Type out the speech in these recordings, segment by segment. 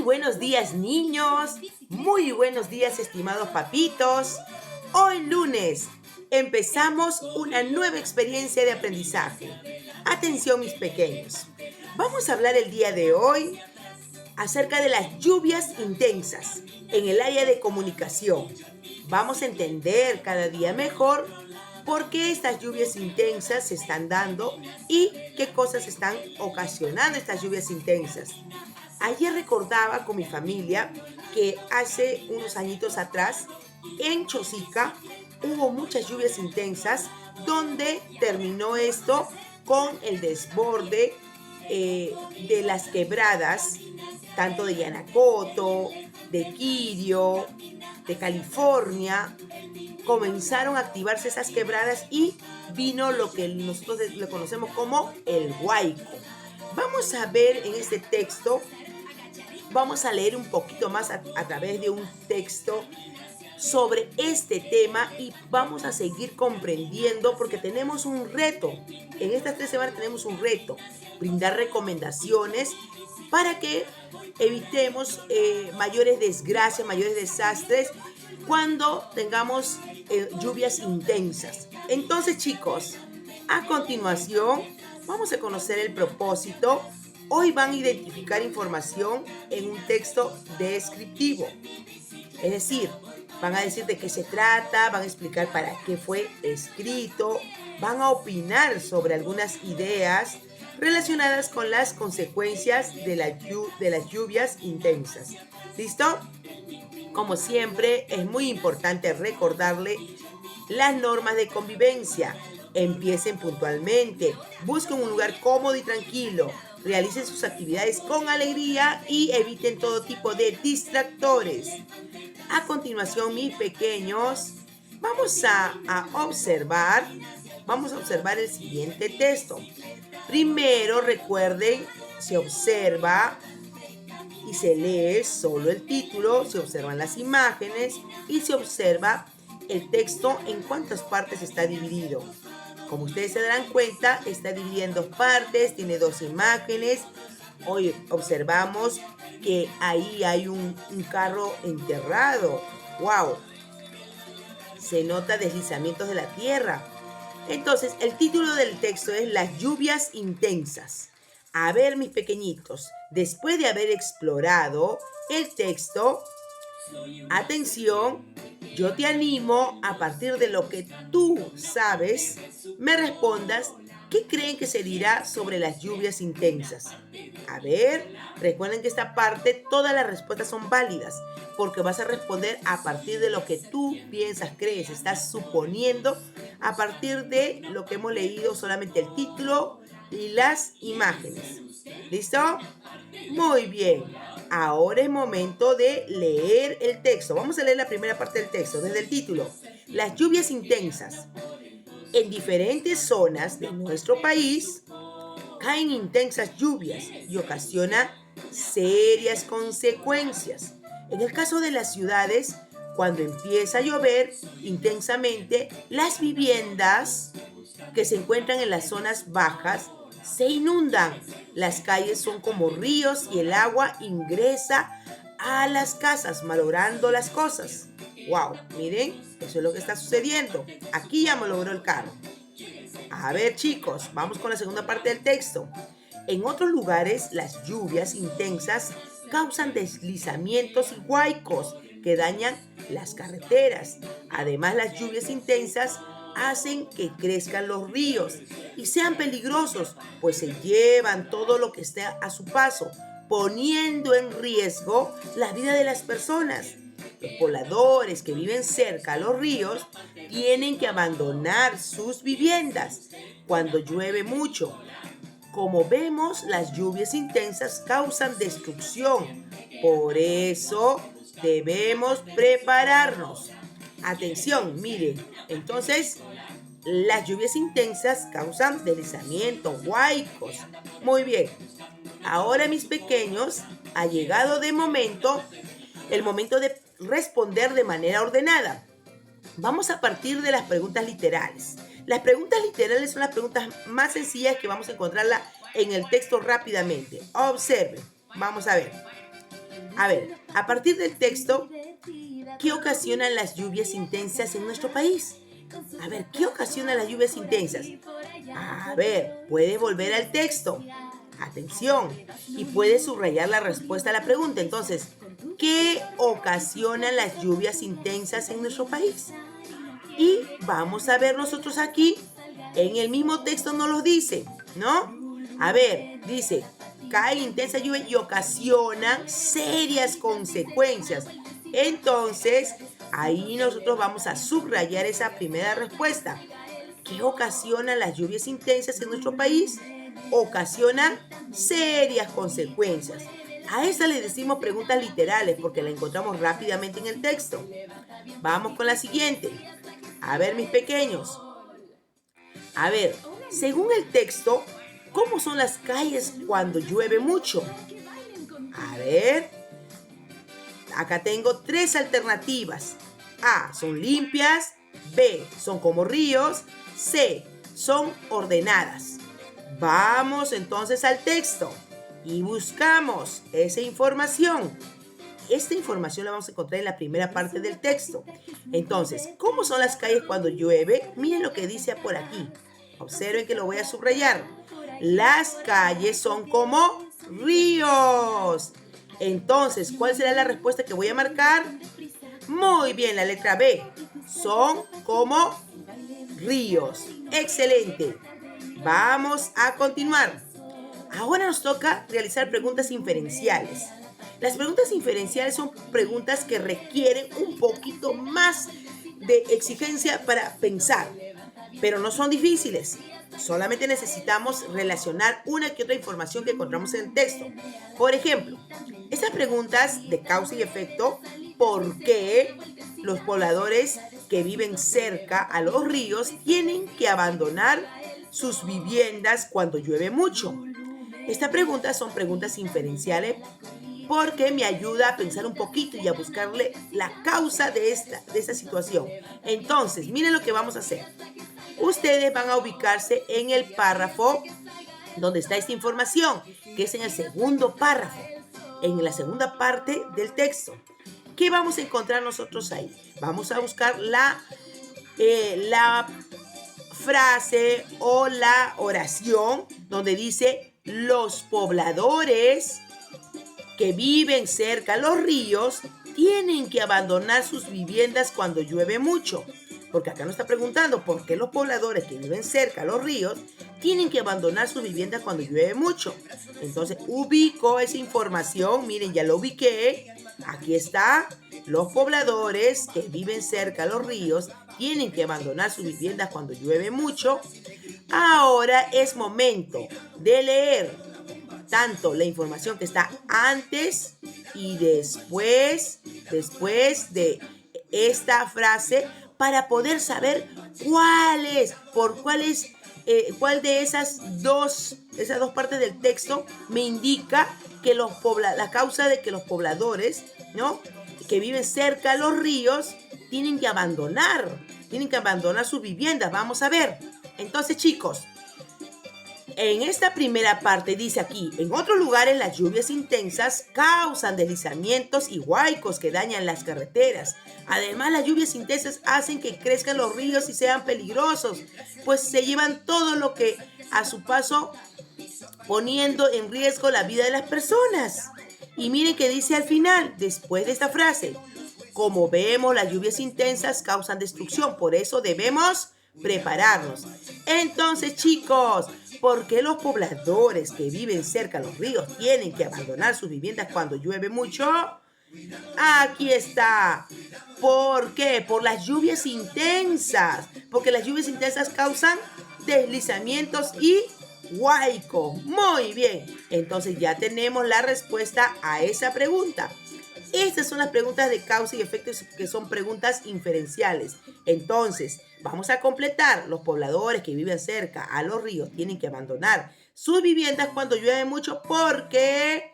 buenos días, niños. Muy buenos días, estimados papitos. Hoy lunes empezamos una nueva experiencia de aprendizaje. Atención, mis pequeños. Vamos a hablar el día de hoy acerca de las lluvias intensas en el área de comunicación. Vamos a entender cada día mejor por qué estas lluvias intensas se están dando y qué cosas están ocasionando estas lluvias intensas. Ayer recordaba con mi familia que hace unos añitos atrás en Chosica hubo muchas lluvias intensas donde terminó esto con el desborde de las quebradas, tanto de Yanacoto, de Quirio, de California. Comenzaron a activarse esas quebradas y vino lo que nosotros le conocemos como el Huaico. Vamos a ver en este texto, vamos a leer un poquito más a través de un texto sobre este tema y vamos a seguir comprendiendo porque tenemos un reto. En estas 3 semanas tenemos un reto, brindar recomendaciones para que evitemos mayores desgracias, mayores desastres cuando tengamos lluvias intensas. Entonces, chicos, a continuación vamos a conocer el propósito. Hoy van a identificar información en un texto descriptivo. Es decir, van a decir de qué se trata, van a explicar para qué fue escrito, van a opinar sobre algunas ideas relacionadas con las consecuencias de las lluvias intensas. ¿Listo? Como siempre, es muy importante recordarle las normas de convivencia. Empiecen puntualmente, busquen un lugar cómodo y tranquilo, realicen sus actividades con alegría y eviten todo tipo de distractores. A continuación, mis pequeños, vamos a observar el siguiente texto. Primero, recuerden, se observa y se lee solo el título, se observan las imágenes y se observa el texto en cuántas partes está dividido. Como ustedes se darán cuenta, está dividido en 2 partes, tiene 2 imágenes. Hoy observamos que ahí hay un carro enterrado. ¡Wow! Se nota deslizamientos de la tierra. Entonces, el título del texto es Las lluvias intensas. A ver, mis pequeñitos, después de haber explorado el texto, atención, yo te animo a partir de lo que tú sabes, me respondas qué creen que se dirá sobre las lluvias intensas. A ver, recuerden que esta parte todas las respuestas son válidas porque vas a responder a partir de lo que tú piensas, crees, estás suponiendo a partir de lo que hemos leído, solamente el título y las imágenes. ¿Listo? Muy bien. Ahora es momento de leer el texto. Vamos a leer la primera parte del texto, desde el título. Las lluvias intensas. En diferentes zonas de nuestro país caen intensas lluvias y ocasiona serias consecuencias. En el caso de las ciudades, cuando empieza a llover intensamente, las viviendas que se encuentran en las zonas bajas se inundan. Las calles son como ríos y el agua ingresa a las casas, malogrando las cosas. ¡Wow! Miren, eso es lo que está sucediendo. Aquí ya malogró el carro. A ver, chicos, vamos con la segunda parte del texto. En otros lugares, las lluvias intensas causan deslizamientos y huaicos que dañan las carreteras. Además, las lluvias intensas hacen que crezcan los ríos y sean peligrosos, pues se llevan todo lo que esté a su paso, poniendo en riesgo la vida de las personas. Los pobladores que viven cerca a los ríos tienen que abandonar sus viviendas cuando llueve mucho. Como vemos, las lluvias intensas causan destrucción. Por eso debemos prepararnos. Atención, miren. Entonces, las lluvias intensas causan deslizamiento, huaicos. Muy bien. Ahora, mis pequeños, ha llegado el momento de responder de manera ordenada. Vamos a partir de las preguntas literales. Las preguntas literales son las preguntas más sencillas que vamos a encontrarla en el texto rápidamente. Observen. Vamos a ver. A ver, a partir del texto, ¿qué ocasionan las lluvias intensas en nuestro país? A ver, ¿qué ocasiona las lluvias intensas? A ver, puede volver al texto. Atención. Y puede subrayar la respuesta a la pregunta. Entonces, ¿qué ocasionan las lluvias intensas en nuestro país? Y vamos a ver nosotros aquí, en el mismo texto nos lo dice, ¿no? A ver, dice, cae intensa lluvia y ocasiona serias consecuencias. Entonces, ahí nosotros vamos a subrayar esa primera respuesta. ¿Qué ocasiona las lluvias intensas en nuestro país? Ocasionan serias consecuencias. A esa le decimos preguntas literales porque la encontramos rápidamente en el texto. Vamos con la siguiente. A ver, mis pequeños. A ver, según el texto, ¿cómo son las calles cuando llueve mucho? A ver, acá tengo 3 alternativas. A, son limpias. B, son como ríos. C, son ordenadas. Vamos entonces al texto y buscamos esa información. Esta información la vamos a encontrar en la primera parte del texto. Entonces, ¿cómo son las calles cuando llueve? Miren lo que dice por aquí. Observen que lo voy a subrayar. Las calles son como ríos. Entonces, ¿cuál será la respuesta que voy a marcar? Muy bien, la letra B. Son como ríos. Excelente. Vamos a continuar. Ahora nos toca realizar preguntas inferenciales. Las preguntas inferenciales son preguntas que requieren un poquito más de exigencia para pensar, pero no son difíciles. Solamente necesitamos relacionar una que otra información que encontramos en el texto. Por ejemplo, estas preguntas de causa y efecto, ¿por qué los pobladores que viven cerca a los ríos tienen que abandonar sus viviendas cuando llueve mucho? Estas preguntas son preguntas inferenciales porque me ayuda a pensar un poquito y a buscarle la causa de esta situación. Entonces, miren lo que vamos a hacer. Ustedes van a ubicarse en el párrafo donde está esta información, que es en el segundo párrafo, en la segunda parte del texto. ¿Qué vamos a encontrar nosotros ahí? Vamos a buscar la frase o la oración donde dice: los pobladores que viven cerca a los ríos tienen que abandonar sus viviendas cuando llueve mucho. Porque acá nos está preguntando por qué los pobladores que viven cerca a los ríos tienen que abandonar sus viviendas cuando llueve mucho. Entonces ubico esa información, miren, ya lo ubiqué. Aquí está, los pobladores que viven cerca a los ríos tienen que abandonar sus viviendas cuando llueve mucho. Ahora es momento de leer tanto la información que está antes y después de esta frase para poder saber cuál de esas dos partes del texto me indica que la causa de que los pobladores, ¿no?, que viven cerca a los ríos tienen que abandonar sus viviendas. Vamos a ver. Entonces, chicos, en esta primera parte dice aquí: en otros lugares las lluvias intensas causan deslizamientos y huaicos que dañan las carreteras. Además, las lluvias intensas hacen que crezcan los ríos y sean peligrosos, pues se llevan todo lo que a su paso, poniendo en riesgo la vida de las personas. Y miren que dice al final, después de esta frase: como vemos, las lluvias intensas causan destrucción, por eso debemos prepararnos. Entonces, chicos, ¿por qué los pobladores que viven cerca de los ríos tienen que abandonar sus viviendas cuando llueve mucho? Aquí está. ¿Por qué? Por las lluvias intensas. Porque las lluvias intensas causan deslizamientos y huaico. Muy bien. Entonces ya tenemos la respuesta a esa pregunta. Estas son las preguntas de causa y efecto, que son preguntas inferenciales. Entonces, vamos a completar. Los pobladores que viven cerca a los ríos tienen que abandonar sus viviendas cuando llueve mucho porque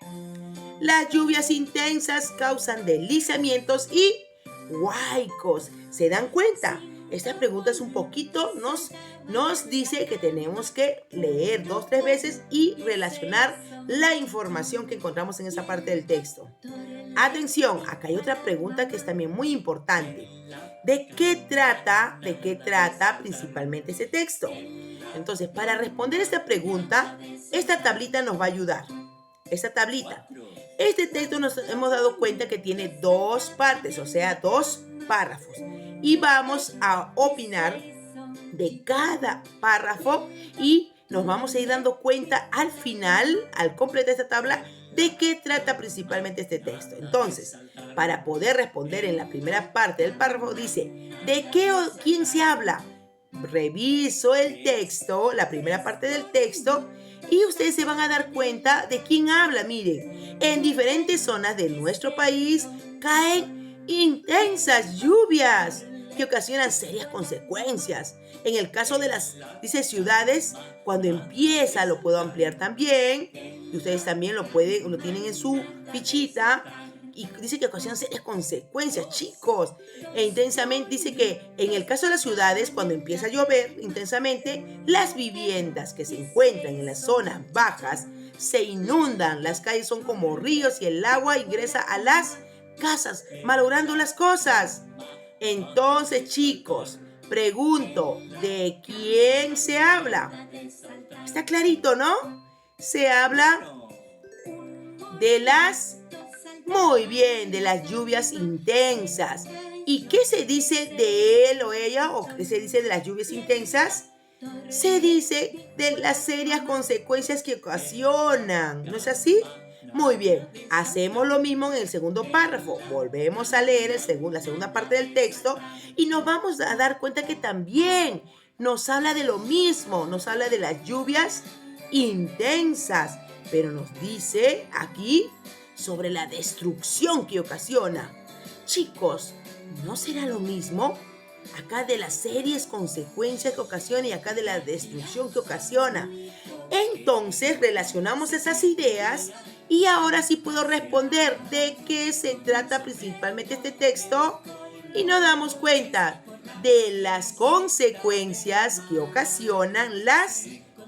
las lluvias intensas causan deslizamientos y huaicos. ¿Se dan cuenta? Esta pregunta es un poquito, nos dice que tenemos que leer 2-3 veces y relacionar la información que encontramos en esa parte del texto. Atención, acá hay otra pregunta que es también muy importante. ¿De qué trata principalmente ese texto? Entonces, para responder esta pregunta, esta tablita nos va a ayudar. Esta tablita. Este texto nos hemos dado cuenta que tiene dos partes, o sea, dos párrafos. Y vamos a opinar de cada párrafo y nos vamos a ir dando cuenta al final, al completar esta tabla, de qué trata principalmente este texto. Entonces, para poder responder en la primera parte del párrafo, dice, ¿de qué o quién se habla? Reviso el texto, la primera parte del texto, y ustedes se van a dar cuenta de quién habla. Miren, en diferentes zonas de nuestro país caen intensas lluvias que ocasionan serias consecuencias. En el caso de las, dice, ciudades, cuando empieza, lo puedo ampliar también, y ustedes también lo tienen en su fichita, y dice que ocasionan serias consecuencias, chicos. E intensamente dice que en el caso de las ciudades, cuando empieza a llover intensamente, las viviendas que se encuentran en las zonas bajas se inundan, las calles son como ríos y el agua ingresa a las casas, malogrando las cosas. Entonces, chicos, pregunto, ¿de quién se habla? Está clarito, ¿no? Se habla de las... Muy bien, de las lluvias intensas. ¿Y qué se dice de él o ella? ¿O qué se dice de las lluvias intensas? Se dice de las serias consecuencias que ocasionan. ¿No es así? Muy bien, hacemos lo mismo en el segundo párrafo. Volvemos a leer la segunda parte del texto y nos vamos a dar cuenta que también nos habla de lo mismo. Nos habla de las lluvias intensas, pero nos dice aquí sobre la destrucción que ocasiona. Chicos, ¿no será lo mismo? Acá de las serias consecuencias que ocasiona y acá de la destrucción que ocasiona. Entonces relacionamos esas ideas y ahora sí puedo responder de qué se trata principalmente este texto y nos damos cuenta de las consecuencias que ocasionan las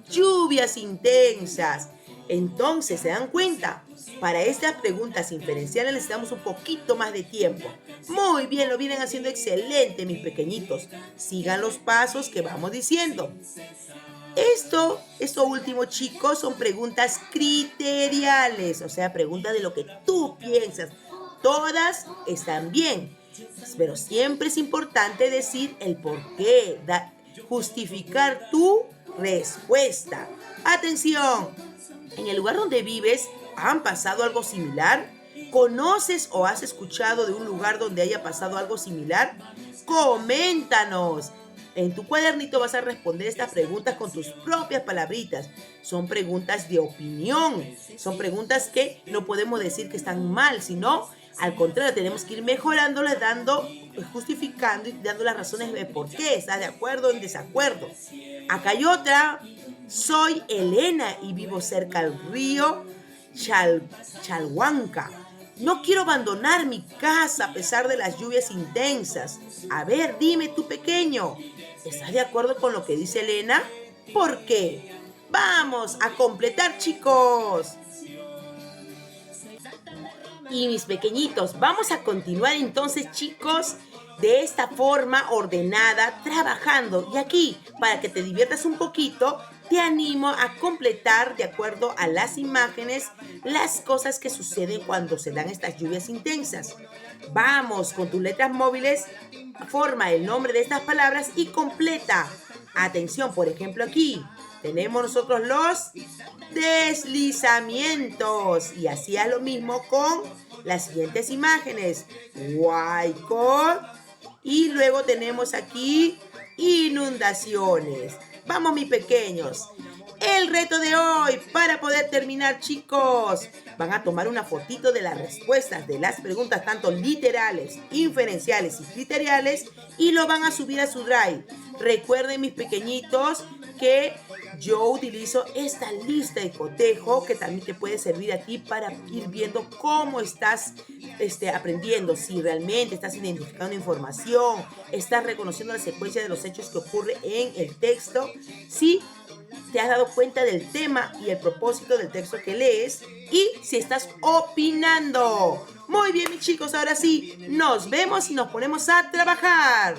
lluvias intensas. Entonces, ¿se dan cuenta? Para estas preguntas inferenciales necesitamos un poquito más de tiempo. Muy bien, lo vienen haciendo excelente, mis pequeñitos. Sigan los pasos que vamos diciendo. Esto último, chicos, son preguntas criteriales, o sea, preguntas de lo que tú piensas. Todas están bien, pero siempre es importante decir el por qué, justificar tu respuesta. ¡Atención! ¿En el lugar donde vives han pasado algo similar? ¿Conoces o has escuchado de un lugar donde haya pasado algo similar? ¡Coméntanos! En tu cuadernito vas a responder estas preguntas con tus propias palabritas. Son preguntas de opinión. Son preguntas que no podemos decir que están mal, sino al contrario, tenemos que ir mejorándolas, justificando y dando las razones de por qué. ¿Estás de acuerdo o en desacuerdo? Acá hay otra. Soy Elena y vivo cerca del río Chalhuanca. No quiero abandonar mi casa a pesar de las lluvias intensas. A ver, dime tú, pequeño, ¿estás de acuerdo con lo que dice Elena? ¿Por qué? Vamos a completar, chicos. Y mis pequeñitos, vamos a continuar entonces, chicos, de esta forma ordenada, trabajando. Y aquí, para que te diviertas un poquito, te animo a completar, de acuerdo a las imágenes, las cosas que suceden cuando se dan estas lluvias intensas. Vamos, con tus letras móviles, forma el nombre de estas palabras y completa. Atención, por ejemplo, aquí tenemos nosotros los deslizamientos. Y hacía lo mismo con las siguientes imágenes. Huayco. Y luego tenemos aquí inundaciones. Vamos, mis pequeños. El reto de hoy, para poder terminar, chicos, van a tomar una fotito de las respuestas de las preguntas, tanto literales, inferenciales y criteriales, y lo van a subir a su Drive. Recuerden, mis pequeñitos, que yo utilizo esta lista de cotejo que también te puede servir a ti para ir viendo cómo estás aprendiendo, si realmente estás identificando información, estás reconociendo la secuencia de los hechos que ocurre en el texto, si te has dado cuenta del tema y el propósito del texto que lees y si estás opinando. Muy bien, mis chicos, ahora sí, nos vemos y nos ponemos a trabajar.